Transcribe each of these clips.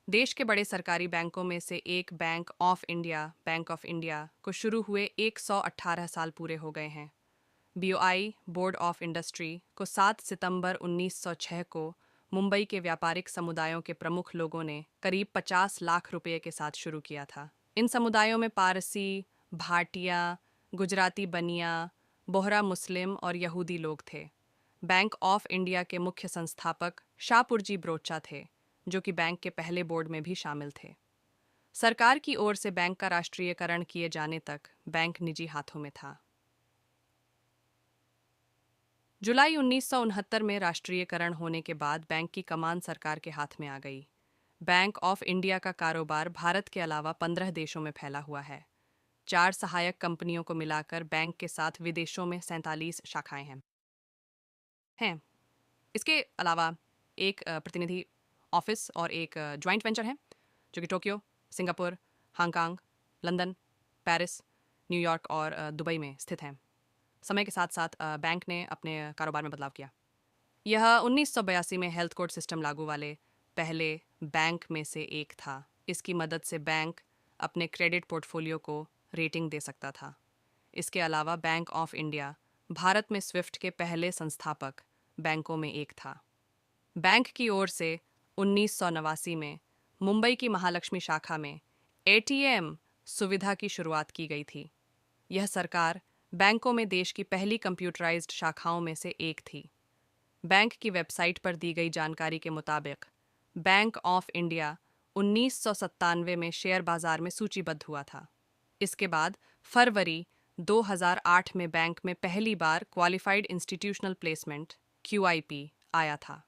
देश के बड़े सरकारी बैंकों में से एक बैंक ऑफ इंडिया को शुरू हुए 118 साल पूरे हो गए हैं। बीओआई बोर्ड ऑफ इंडस्ट्री को 7 सितंबर 1906 को मुंबई के व्यापारिक समुदायों के प्रमुख लोगों ने करीब 50 लाख रुपए के साथ शुरू किया था। इन समुदायों में पारसी, भाटिया, गुजराती बनिया, बोहरा मुस्लिम और यहूदी लोग थे। बैंक ऑफ इंडिया के मुख्य संस्थापक शाहपुरजी ब्रोचा थे, जो कि बैंक के पहले बोर्ड में भी शामिल थे। सरकार की ओर से बैंक का राष्ट्रीयकरण किए जाने तक बैंक निजी हाथों में था। जुलाई 1969 में राष्ट्रीयकरण होने के बाद बैंक की कमान सरकार के हाथ में आ गई। बैंक ऑफ इंडिया का कारोबार भारत के अलावा 15 देशों में फैला हुआ है। 4 सहायक कंपनियों को मिलाकर बैंक के साथ विदेशों में 47 शाखाएं हैं। इसके अलावा एक प्रतिनिधि ऑफिस और एक ज्वाइंट वेंचर है, जो कि Tokyo, Singapore, Hong Kong, London, Paris, New York और दुबई में स्थित हैं। समय के साथ साथ बैंक ने अपने कारोबार में बदलाव किया। यह 1982 में हेल्थ कोड सिस्टम लागू वाले पहले बैंक में से एक था। इसकी मदद से बैंक अपने क्रेडिट पोर्टफोलियो को रेटिंग दे सकता था। इसके अलावा बैंक ऑफ इंडिया भारत में स्विफ्ट के पहले संस्थापक बैंकों में एक था। बैंक की ओर से 1989 में मुंबई की महालक्ष्मी शाखा में एटीएम सुविधा की शुरुआत की गई थी। यह सरकार बैंकों में देश की पहली कंप्यूटराइज्ड शाखाओं में से एक थी। बैंक की वेबसाइट पर दी गई जानकारी के मुताबिक बैंक ऑफ इंडिया 1997 में शेयर बाजार में सूचीबद्ध हुआ था। इसके बाद फरवरी 2008 में बैंक में पहली बार क्वालिफाइड इंस्टीट्यूशनल प्लेसमेंट QIP आया था।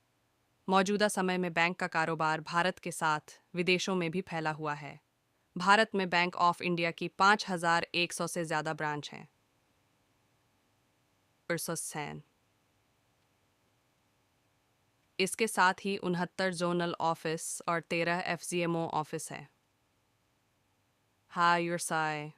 मौजूदा समय में बैंक का कारोबार भारत के साथ विदेशों में भी फैला हुआ है। भारत में बैंक ऑफ इंडिया की 5100 से ज़्यादा ब्रांच हैं। इसके साथ ही 69 जोनल ऑफिस और 13 FCMO ऑफिस है। हाय योर साय